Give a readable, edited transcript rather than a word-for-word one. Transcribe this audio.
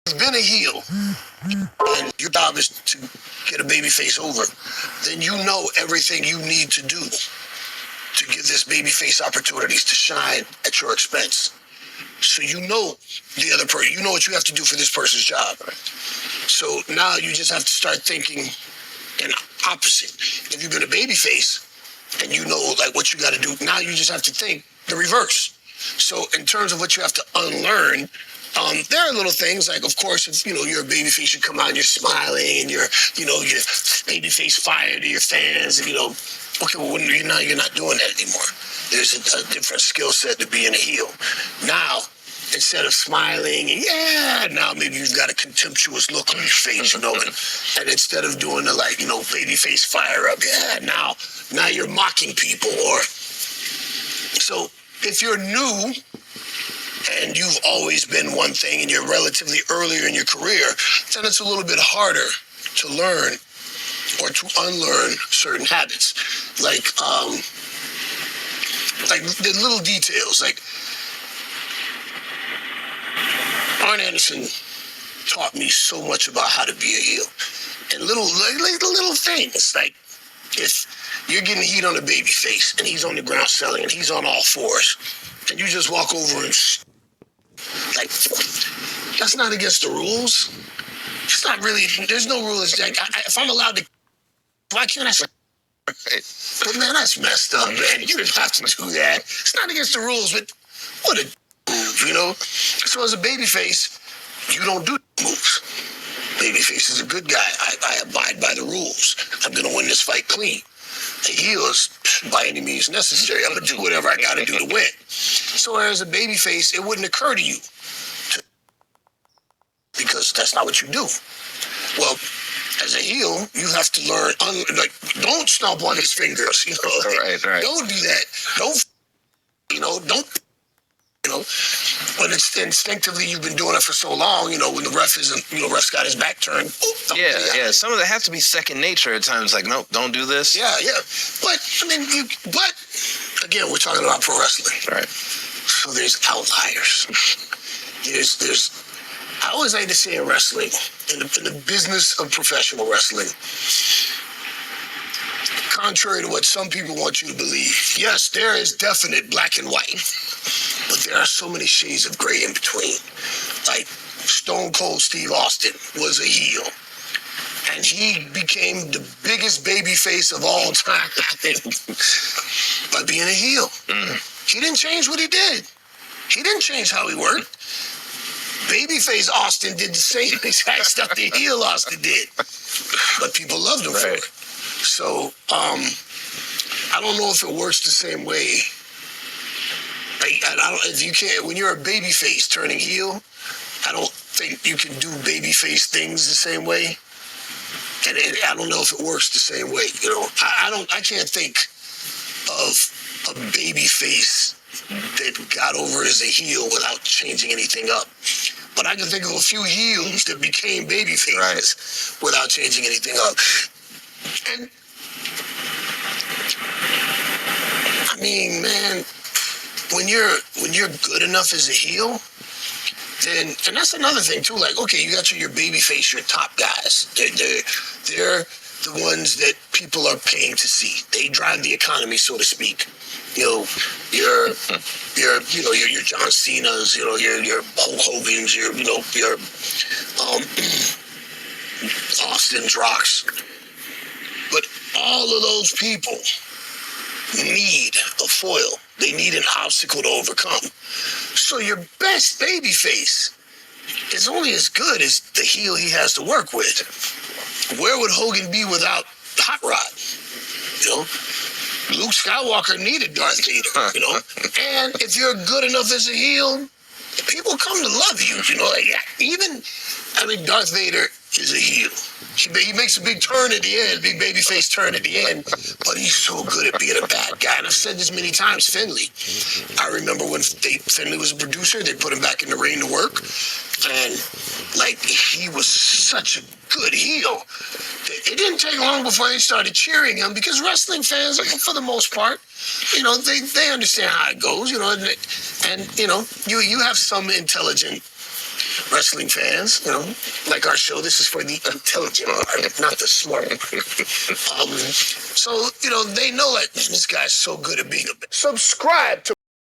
you've been a heel and your job is to get a baby face over, then you know everything you need to do to give this baby face opportunities to shine at your expense. So you know the other person, you know what you have to do for this person's job. So now you just have to start thinking in opposite. If you've been a baby face and you know like what you got to do, now you just have to think the reverse. So in terms of what you have to unlearn, there are little things like, of course, if you're a baby face, you come out and you're smiling and you're baby face fire to your fans, and okay, well, you're not doing that anymore. There's a different skill set to being a heel. Now, instead of smiling, now maybe you've got a contemptuous look on your face, and instead of doing the baby face fire up, now you're mocking people. Or so if you're new and you've always been one thing and you're relatively earlier in your career, then it's a little bit harder to learn or to unlearn certain habits. Like the little details. Like Arn Anderson taught me so much about how to be a heel. And little things, like if you're getting heat on a baby face and he's on the ground selling and he's on all fours, and you just walk over and that's not against the rules. It's not really. There's no rules. If I'm allowed to, why can't I? But man, that's messed up, man. You didn't have to do that. It's not against the rules, but what a move, So as a babyface, you don't do moves. Babyface is a good guy. I abide by the rules. I'm gonna win this fight clean. The heel is by any means necessary. I'm gonna do whatever I gotta do to win. So as a babyface, it wouldn't occur to you because that's not what you do. Well, as a heel, you have to learn, don't stomp on his fingers, Right. Don't do that. Don't, but it's instinctively you've been doing it for so long, when the ref isn't, ref's got his back turned. Yeah. Some of that has to be second nature at times, like, no, don't do this. Yeah. But, again, we're talking about pro wrestling. Right. So there's outliers. There's I always like to say in wrestling, in the business of professional wrestling, contrary to what some people want you to believe, yes, there is definite black and white, but there are so many shades of gray in between. Like Stone Cold Steve Austin was a heel, and he became the biggest baby face of all time by being a heel. He didn't change what he did. He didn't change how he worked. Babyface Austin did the same exact stuff the heel Austin did, but people loved him for it. So I don't know if it works the same way. If you can't, when you're a babyface turning heel, I don't think you can do babyface things the same way, and I don't know if it works the same way. I can't think of a babyface that got over as a heel without changing anything up. But I can think of a few heels that became baby faces without changing anything up. And I mean, man, when you're good enough as a heel, then, and that's another thing too. Like, okay, you got your baby face, your top guys. They're the ones that people are paying to see. They drive the economy, so to speak. Your John Cena's, your Hulk Hogan's, your Austin's, Rocks. But all of those people need a foil. They need an obstacle to overcome. So your best baby face is only as good as the heel he has to work with. Where would Hogan be without Hot Rod? Luke Skywalker needed Darth Vader, And if you're good enough as a heel, people come to love you, Darth Vader is a heel. He makes a big turn at the end, big babyface turn at the end, but he's so good at being a bad guy. And I've said this many times, Finlay. I remember when Finlay was a producer, they put him back in the ring to work, and he was such a good heel. It didn't take long before they started cheering him because wrestling fans, for the most part, they understand how it goes, and you have some intelligent wrestling fans, you know, like our show. This is for the intelligent part, not the smart. So, you know, they know, like, man, this guy's so good at being a. Subscribe to